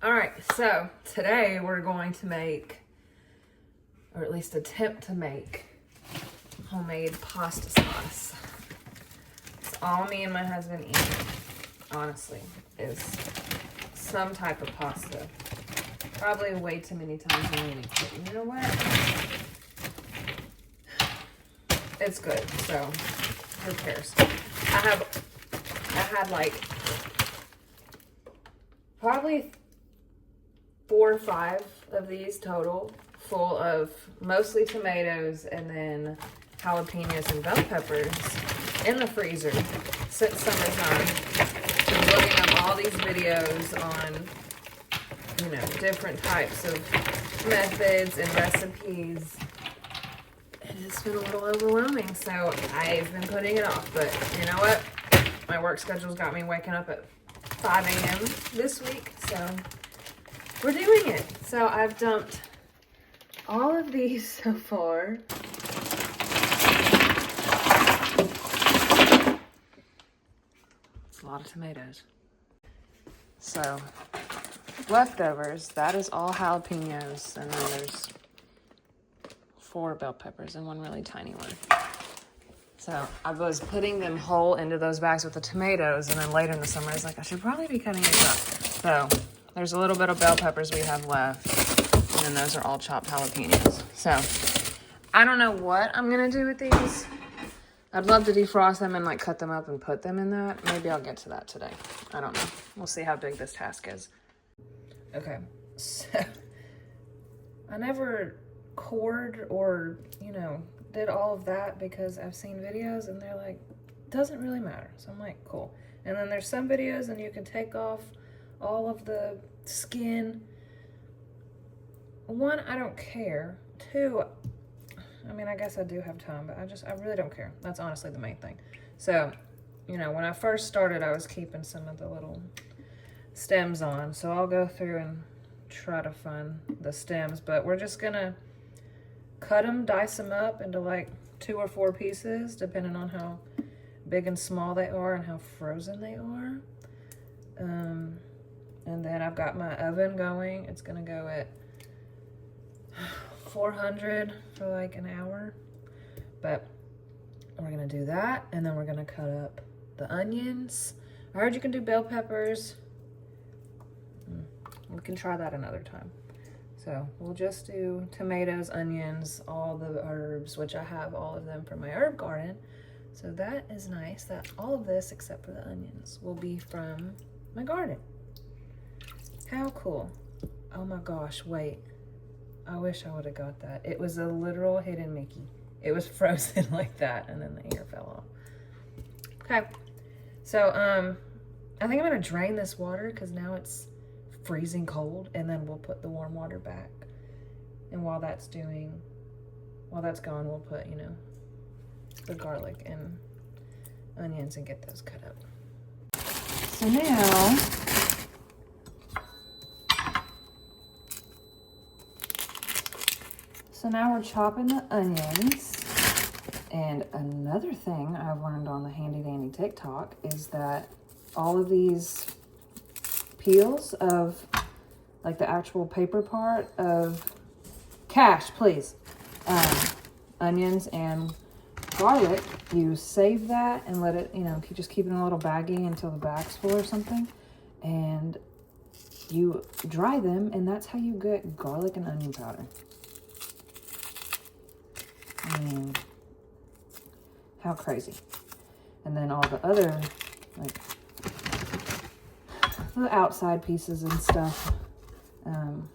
All right, so today we're going to make, or at least attempt to make, homemade pasta sauce. It's all me and my husband eat, honestly, is some type of pasta. Probably way too many times a week, but you know what? It's good, so who cares? I had like probably 4 or 5 of these total, full of mostly tomatoes and then jalapenos and bell peppers in the freezer since summertime. Been looking up all these videos on, you know, different types of methods and recipes. And it's been a little overwhelming, so I've been putting it off. But you know what? My work schedule's got me waking up at 5 a.m. this week, so we're doing it. So I've dumped all of these so far. It's a lot of tomatoes. So leftovers, that is all jalapenos, and then there's 4 bell peppers and 1 really tiny one. So I was putting them whole into those bags with the tomatoes, and then later in the summer I was like, I should probably be cutting these up. So there's a little bit of bell peppers we have left, and then those are all chopped jalapenos. So I don't know what I'm gonna do with these. I'd love to defrost them and like cut them up and put them in that. Maybe I'll get to that today. I don't know. We'll see how big this task is. Okay, so I never cored or, you know, did all of that because I've seen videos and they're like, doesn't really matter. So I'm like, cool. And then there's some videos and you can take off all of the skin. 1, I don't care. 2, I mean, I guess I do have time, but I really don't care. That's honestly the main thing. So, you know, when I first started, I was keeping some of the little stems on. So I'll go through and try to find the stems, but we're just gonna cut them, dice them up into like 2 or 4 pieces, depending on how big and small they are and how frozen they are. And then I've got my oven going. It's gonna go at 400 for like an hour. But we're gonna do that, and then we're gonna cut up the onions. I heard you can do bell peppers. We can try that another time. So we'll just do tomatoes, onions, all the herbs, which I have all of them from my herb garden. So that is nice that all of this, except for the onions, will be from my garden. How cool. Oh my gosh, wait. I wish I would have got that. It was a literal hidden Mickey. It was frozen like that, and then the ear fell off. Okay, so I think I'm gonna drain this water because now it's freezing cold, and then we'll put the warm water back. And while that's gone, we'll put, you know, the garlic and onions and get those cut up. So now we're chopping the onions. And another thing I've learned on the handy dandy TikTok is that all of these peels of like the actual paper part of cash, please, onions and garlic, you save that and let it, you know, just keep it in a little baggie until the bag's full or something, and you dry them, and that's how you get garlic and onion powder. I mean, how crazy. And then all the other, like, the outside pieces and stuff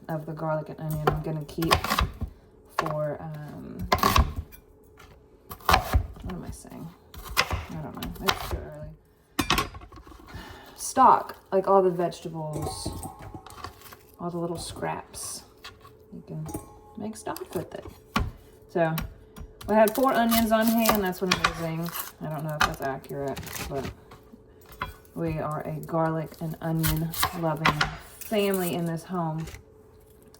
of the garlic and onion I'm gonna keep for, what am I saying? I don't know, it's too early. Stock, like all the vegetables, all the little scraps. You can make stock with it. So we had 4 onions on hand, that's what I'm using. I don't know if that's accurate, but we are a garlic and onion loving family in this home.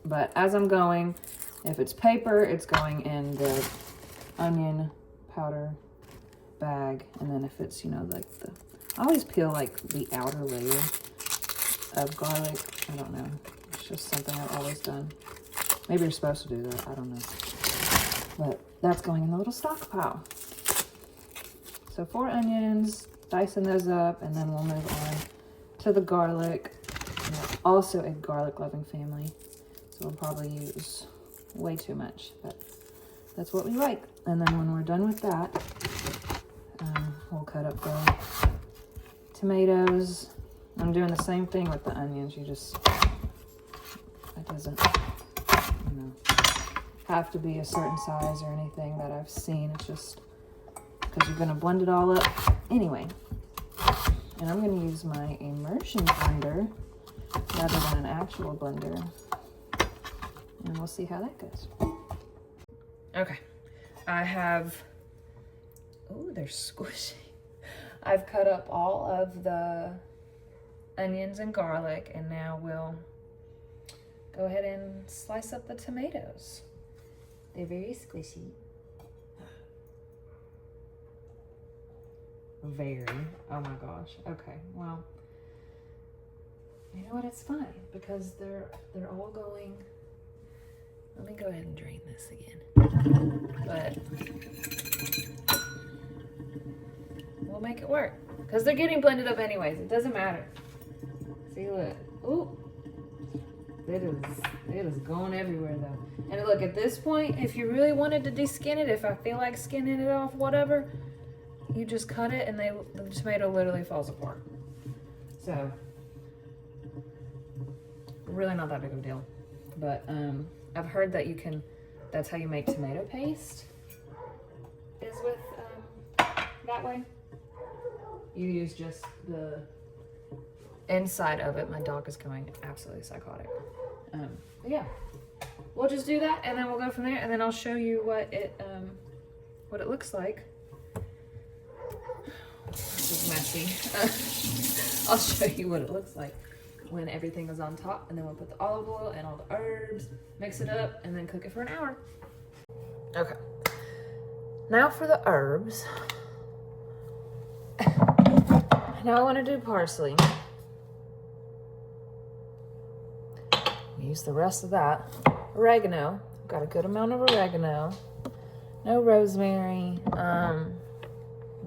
But as I'm going, if it's paper, it's going in the onion powder bag. And then if it's, you know, like I always peel like the outer layer of garlic. I don't know. It's just something I've always done. Maybe you're supposed to do that. I don't know. But that's going in the little stockpile. So 4 onions, dicing those up, and then we'll move on to the garlic. We're also a garlic-loving family, so we'll probably use way too much, but that's what we like. And then when we're done with that, we'll cut up the tomatoes. I'm doing the same thing with the onions. It doesn't, have to be a certain size or anything that I've seen. It's just because you're gonna blend it all up anyway. And I'm gonna use my immersion blender rather than an actual blender. And we'll see how that goes. Okay, I have, oh, they're squishy. I've cut up all of the onions and garlic, and now we'll go ahead and slice up the tomatoes. They're very squishy. Very. Oh my gosh. Okay, well, you know what? It's fine because they're all going. Let me go ahead and drain this again. But we'll make it work because they're getting blended up anyways. It doesn't matter. See, look. Ooh. It is going everywhere though. And look, at this point, if you really wanted to de-skin it, if I feel like skinning it off, whatever, you just cut it and the tomato literally falls apart. So, really not that big of a deal. But I've heard that that's how you make tomato paste, is with that way. You use just the inside of it. My dog is going absolutely psychotic. But yeah, we'll just do that and then we'll go from there, and then I'll show you what it looks like. This is messy. I'll show you what it looks like when everything is on top, and then we'll put the olive oil and all the herbs, mix it up, and then cook it for an hour. Okay, now for the herbs. Now I want to do parsley. Use the rest of that. Oregano. I've got a good amount of oregano. No rosemary.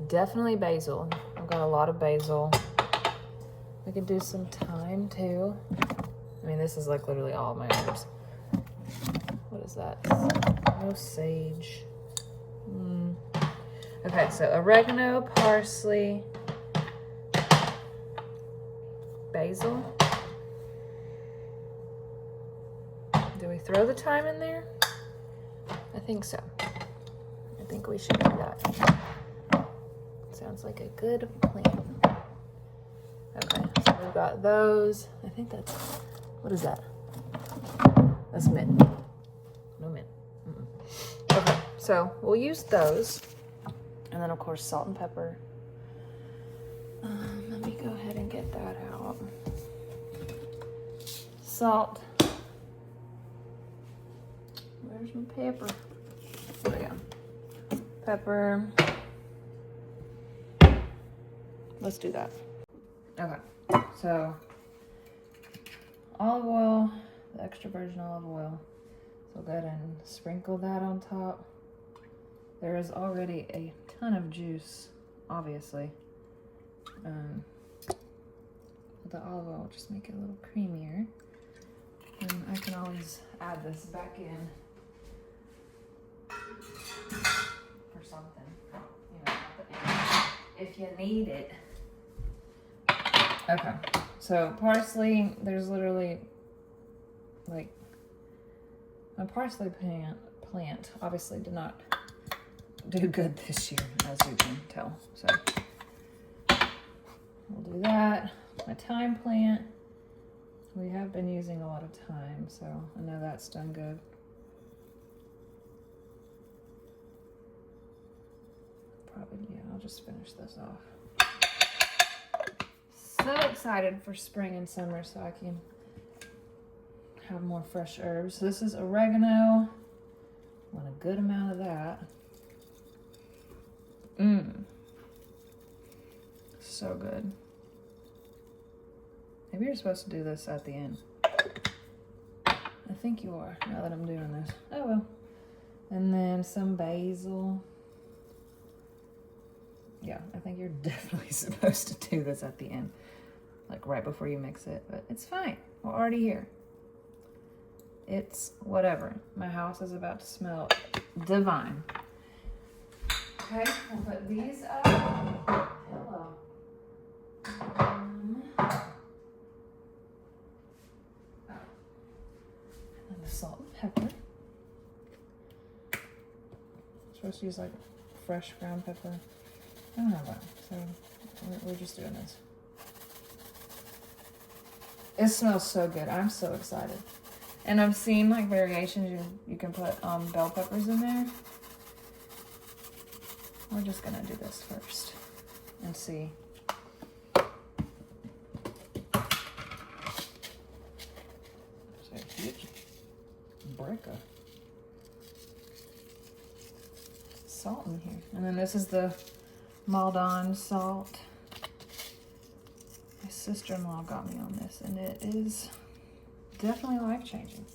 Definitely basil. I've got a lot of basil. We could do some thyme too. I mean, this is like literally all of my herbs. What is that? No sage. Okay, so oregano, parsley, basil. Do we throw the thyme in there? I think so. I think we should do that. Sounds like a good plan. Okay, so we've got those. I think that's, what is that? That's mint. No mint. Okay, so we'll use those. And then of course salt and pepper. Let me go ahead and get that out. Salt. Where's my pepper? There we go. Pepper. Let's do that. Okay, so olive oil, the extra virgin olive oil. So go ahead and sprinkle that on top. There is already a ton of juice, obviously. The olive oil will just make it a little creamier. And I can always add this back in for something, you know, if you need it. Okay, so parsley, there's literally like, my parsley plant obviously did not do good this year, as you can tell. So we'll do that. My thyme plant, we have been using a lot of thyme, so I know that's done good. Probably, yeah, I'll just finish this off. So excited for spring and summer so I can have more fresh herbs. So this is oregano. Want a good amount of that. So good. Maybe you're supposed to do this at the end. I think you are, now that I'm doing this. Oh well. And then some basil. Yeah, I think you're definitely supposed to do this at the end. Like right before you mix it, but it's fine. We're already here. It's whatever. My house is about to smell divine. Okay, we'll put these up. Hello. And the salt and pepper. I'm supposed to use like fresh ground pepper. I don't have that, so we're just doing this. It smells so good. I'm so excited. And I've seen like variations. You can put bell peppers in there. We're just gonna do this first and see. It's a huge brick of salt in here. And then this is the Maldon salt. My sister-in-law got me on this, and it is definitely life-changing.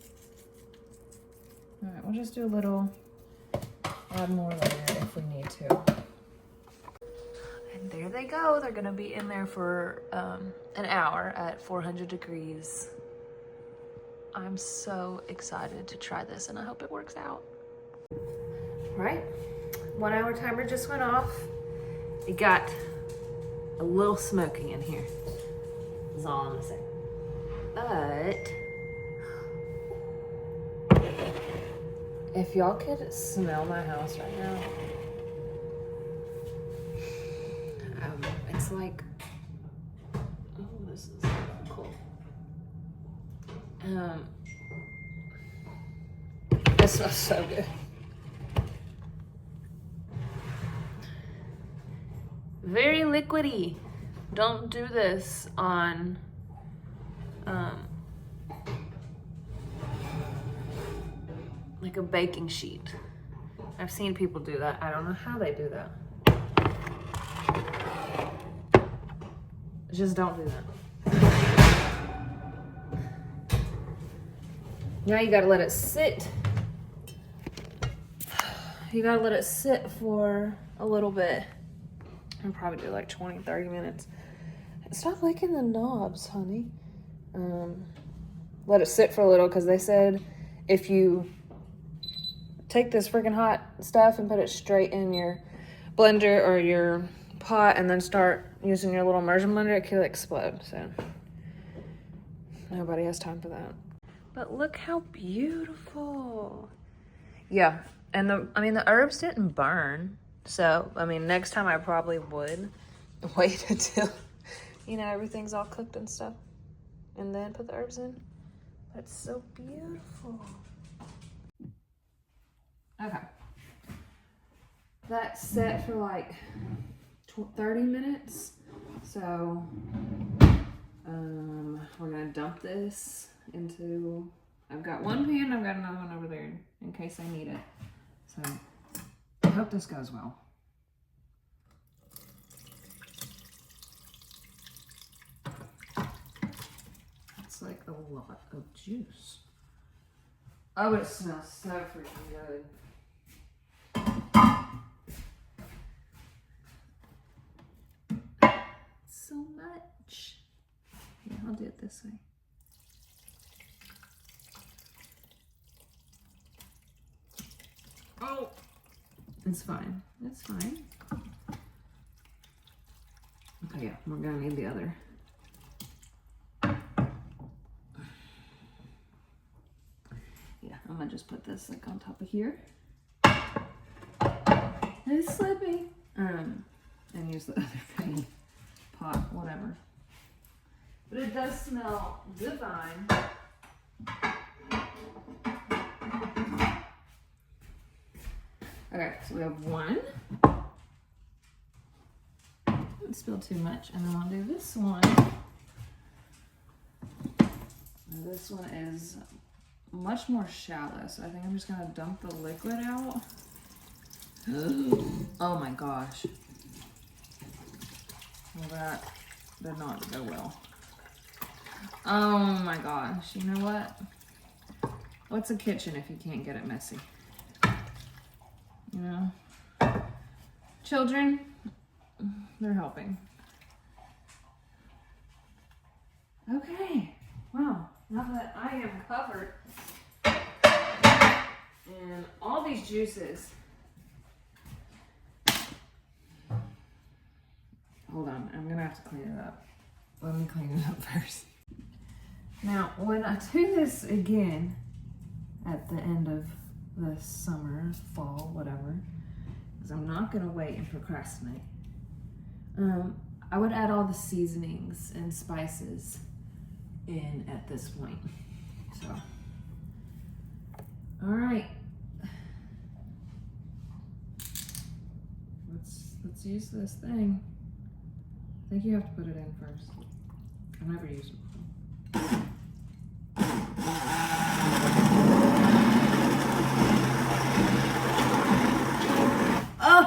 All right, we'll just do a little, add more later if we need to. And there they go. They're gonna be in there for an hour at 400 degrees. I'm so excited to try this, and I hope it works out. All right, 1 hour timer just went off. It got a little smoky in here, is all I'm gonna say. But if y'all could smell my house right now, it's like, oh, this is cool. It smells so good. Very liquidy. Don't do this on like a baking sheet. I've seen people do that. I don't know how they do that. Just don't do that. Now you gotta let it sit. You gotta let it sit for a little bit. I'll probably do like 20, 30 minutes. Stop licking the knobs, honey. Let it sit for a little, because they said if you take this freaking hot stuff and put it straight in your blender or your pot and then start using your little immersion blender, it could explode. So nobody has time for that. But look how beautiful. Yeah, and the herbs didn't burn. So, I mean, next time I probably would wait until, everything's all cooked and stuff, and then put the herbs in. That's so beautiful. Okay. That's set for like 30 minutes. So, we're gonna dump this into, I've got one pan, I've got another one over there in case I need it. So, I hope this goes well. It's like a lot of juice. Oh, it smells so freaking good. So much. Yeah, I'll do it this way. Oh, it's fine. It's fine. Okay, yeah, we're gonna need the other. Yeah, I'm gonna just put this like on top of here. It's slippy. And use the other thing. Pot, whatever. But it does smell divine. Okay, so we have one. Don't spill too much. And then I'll do this one. And this one is much more shallow, so I think I'm just gonna dump the liquid out. Oh my gosh. Well, that did not go well. Oh my gosh, you know what? What's a kitchen if you can't get it messy? You know? Children, they're helping. Okay, wow, now that I am covered in all these juices. Hold on, I'm gonna have to clean it up. Let me clean it up first. Now, when I do this again at the end of the summer, fall, whatever, because I'm not gonna wait and procrastinate, I would add all the seasonings and spices in at this point. So, all right, let's use this thing. I think you have to put it in first. I've never used it before.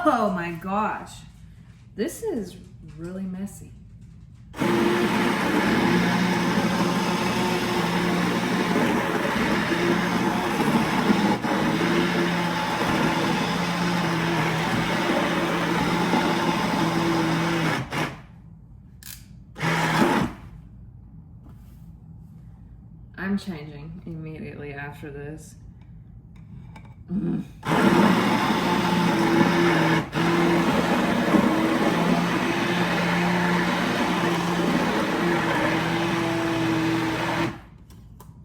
Oh my gosh, this is really messy. I'm changing immediately after this.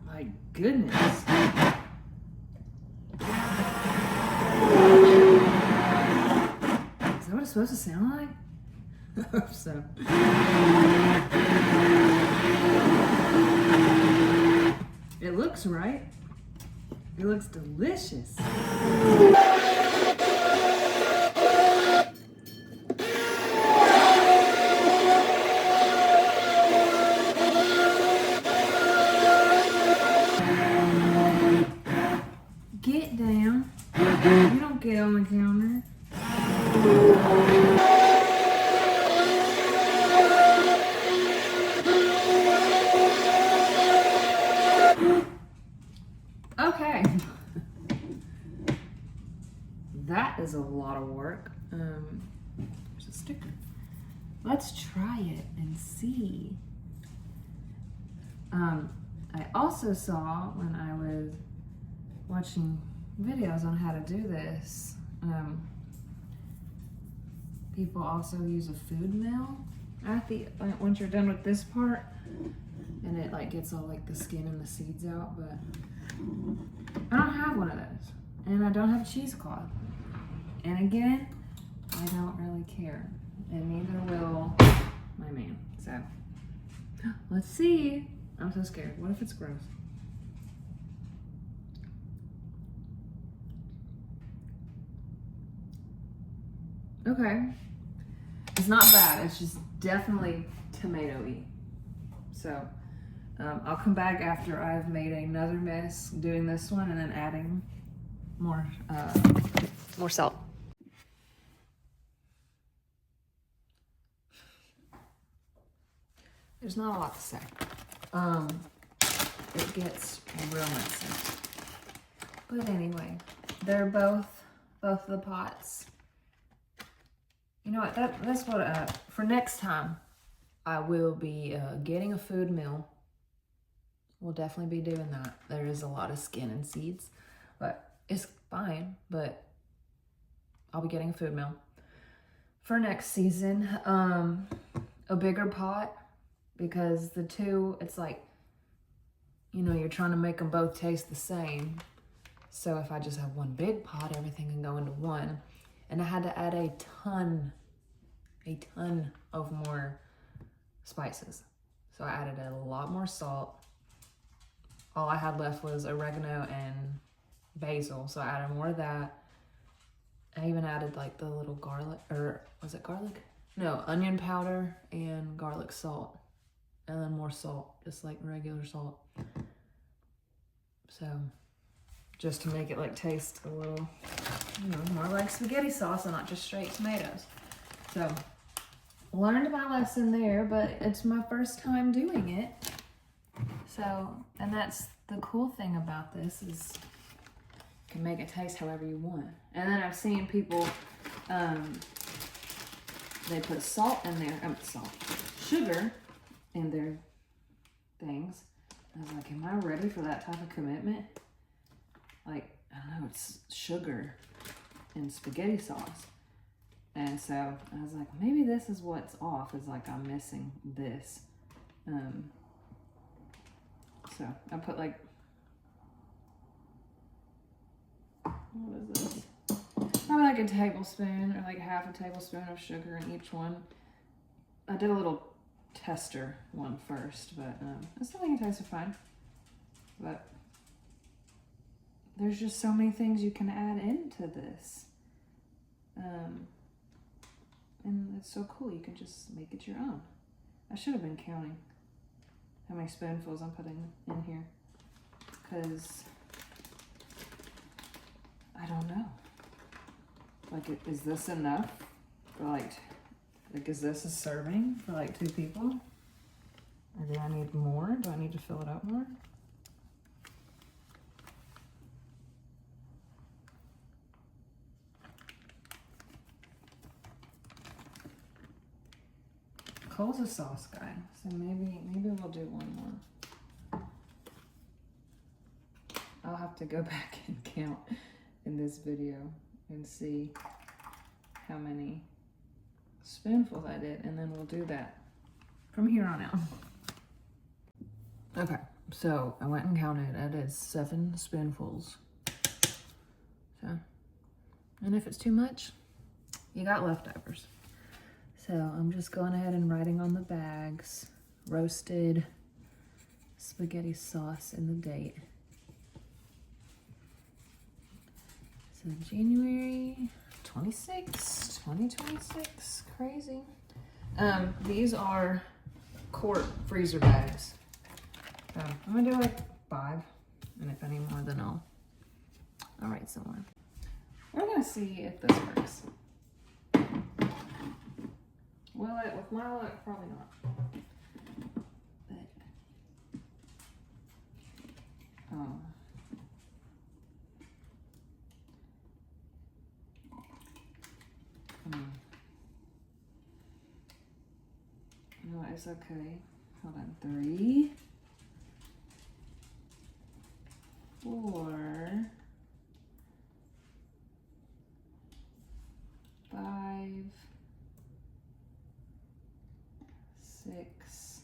My goodness. Is that what it's supposed to sound like? I hope so. It looks right. It looks delicious. Get down. You don't get on the counter. Okay. That is a lot of work. There's a sticker. Let's try it and see. I also saw when I was watching videos on how to do this, people also use a food mill at the once you're done with this part, and it like gets all like the skin and the seeds out, but I don't have one of those, and I don't have a cheesecloth, and again, I don't really care, and neither will my man. So let's see. I'm so scared. What if it's gross? Okay, it's not bad. It's just definitely tomato-y. So I'll come back after I've made another mess doing this one and then adding more salt. There's not a lot to say. It gets real messy. But anyway, they're both of the pots. You know what, that's what, for next time, I will be getting a food mill. We'll definitely be doing that. There is a lot of skin and seeds, but it's fine, but I'll be getting a food mill. For next season, a bigger pot, because the two, it's like, you know, you're trying to make them both taste the same. So if I just have one big pot, everything can go into one. And I had to add a ton of more spices. So I added a lot more salt. All I had left was oregano and basil, so I added more of that. I even added like the little garlic, or was it garlic? No, onion powder and garlic salt. And then more salt, just like regular salt. So, just to make it like taste a little, you know, more like spaghetti sauce and not just straight tomatoes. So, learned my lesson there, but it's my first time doing it. So, and that's the cool thing about this is you can make it taste however you want. And then I've seen people, they put salt in there, sugar in their things. I was like, am I ready for that type of commitment? Like, I don't know, it's sugar and spaghetti sauce. And so I was like, maybe this is what's off, is like I'm missing this. So I put like, what is this? Probably like a tablespoon or like half a tablespoon of sugar in each one. I did a little tester one first, but I still think it tasted fine. But there's just so many things you can add into this. And it's so cool, you can just make it your own. I should have been counting how many spoonfuls I'm putting in here, because I don't know. Like, is this enough for like is this a serving for like 2 people? Or do I need more? Do I need to fill it up more? Cole's a sauce guy, so maybe we'll do one more. I'll have to go back and count in this video and see how many spoonfuls I did, and then we'll do that from here on out. Okay, so I went and counted. I did 7 spoonfuls. So, and if it's too much, you got leftovers. So I'm just going ahead and writing on the bags, roasted spaghetti sauce and the date. So January 26, 2026, crazy. These are quart freezer bags. So I'm gonna do like 5, and if any more, then I'll write somewhere. We're gonna see if this works. Will it? With my luck, probably not. But, no, it's okay. Hold on. 3, 4, 5, 6,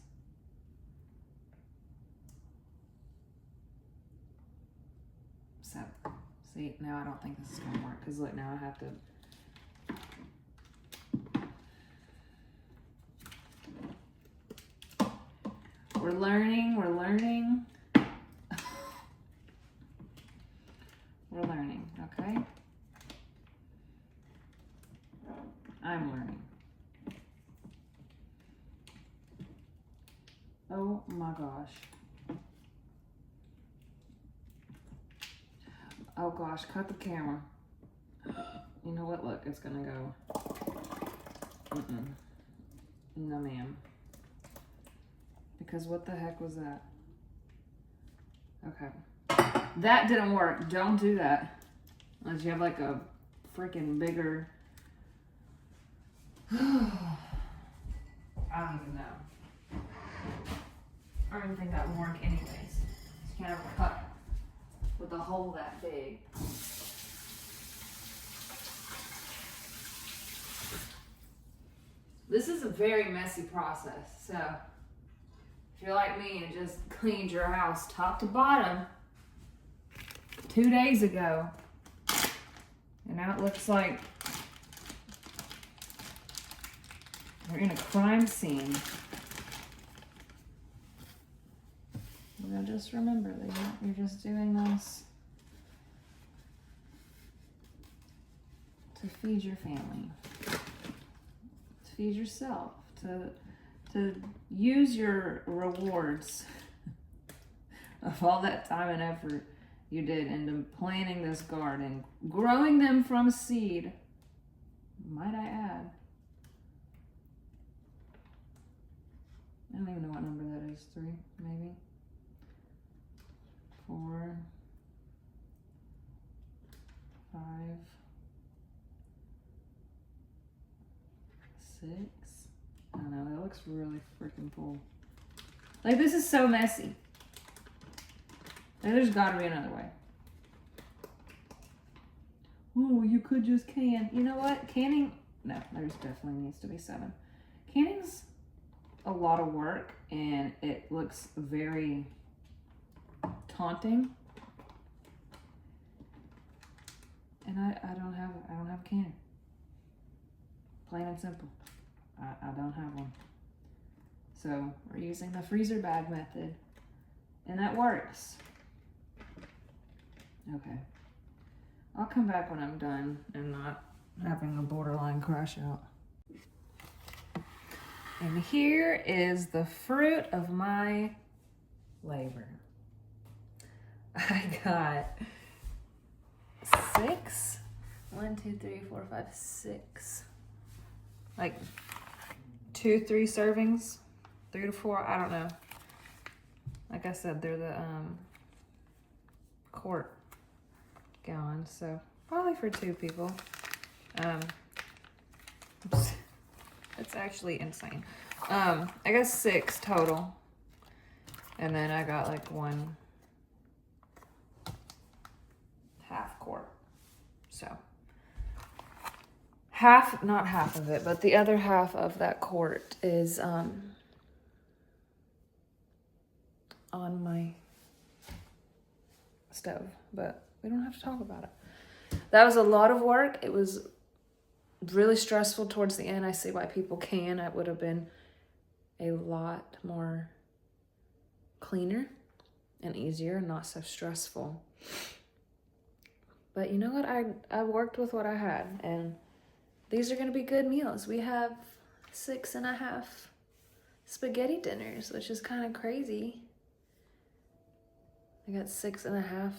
7. See, now I don't think this is gonna work, because look, now I have to. We're learning. We're learning, okay? I'm learning. Oh my gosh. Oh gosh, cut the camera. You know what? Look, it's gonna go. No, ma'am. Because what the heck was that? Okay. That didn't work. Don't do that. Unless you have like a freaking bigger... I don't even know. I don't even think that would work anyways. You can't ever cut with a hole that big. This is a very messy process, so if you're like me and just cleaned your house top to bottom 2 days ago, and now it looks like we're in a crime scene. Well, just remember that you're just doing this to feed your family, to feed yourself, to use your rewards of all that time and effort you did into planting this garden, growing them from seed, might I add. I don't even know what number that is, 3, maybe. 6. I don't know, it looks really freaking full. Like, this is so messy. There's gotta be another way. Oh, you could just can. You know what? Canning, no, there's definitely needs to be 7. Canning's a lot of work and it looks very taunting. And I don't have a canner. Plain and simple. I don't have one. So we're using the freezer bag method and that works. Okay. I'll come back when I'm done and not having a borderline crash out. And here is the fruit of my labor. I got 6. 1, 2, 3, 4, 5, 6. Like 2, 3 servings, 3 to 4. I don't know. Like I said, they're the quart gallons, so probably for 2 people. It's actually insane. I got 6 total, and then I got like 1 half quart. So not half of it, but the other half of that quart is on my stove, but we don't have to talk about it. That was a lot of work. It was really stressful towards the end. I see why people can. It would have been a lot more cleaner and easier and not so stressful. But you know what? I worked with what I had, and these are going to be good meals. We have 6.5 spaghetti dinners, which is kind of crazy. I got 6.5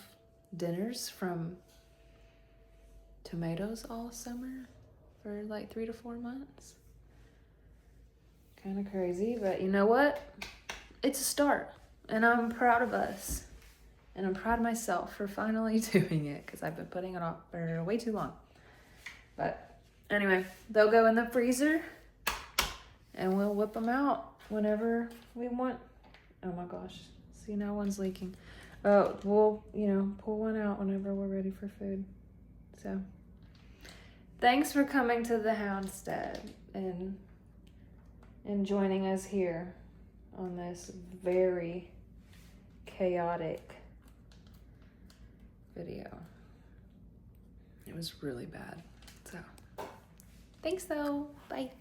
dinners from tomatoes all summer for like 3 to 4 months. Kind of crazy, but you know what? It's a start, and I'm proud of us. And I'm proud of myself for finally doing it, because I've been putting it off for way too long. But anyway, they'll go in the freezer, and we'll whip them out whenever we want. Oh my gosh. See, now one's leaking. We'll, pull one out whenever we're ready for food. So, thanks for coming to the Houndstead and joining us here on this very chaotic video. It was really bad. So, thanks though. Bye.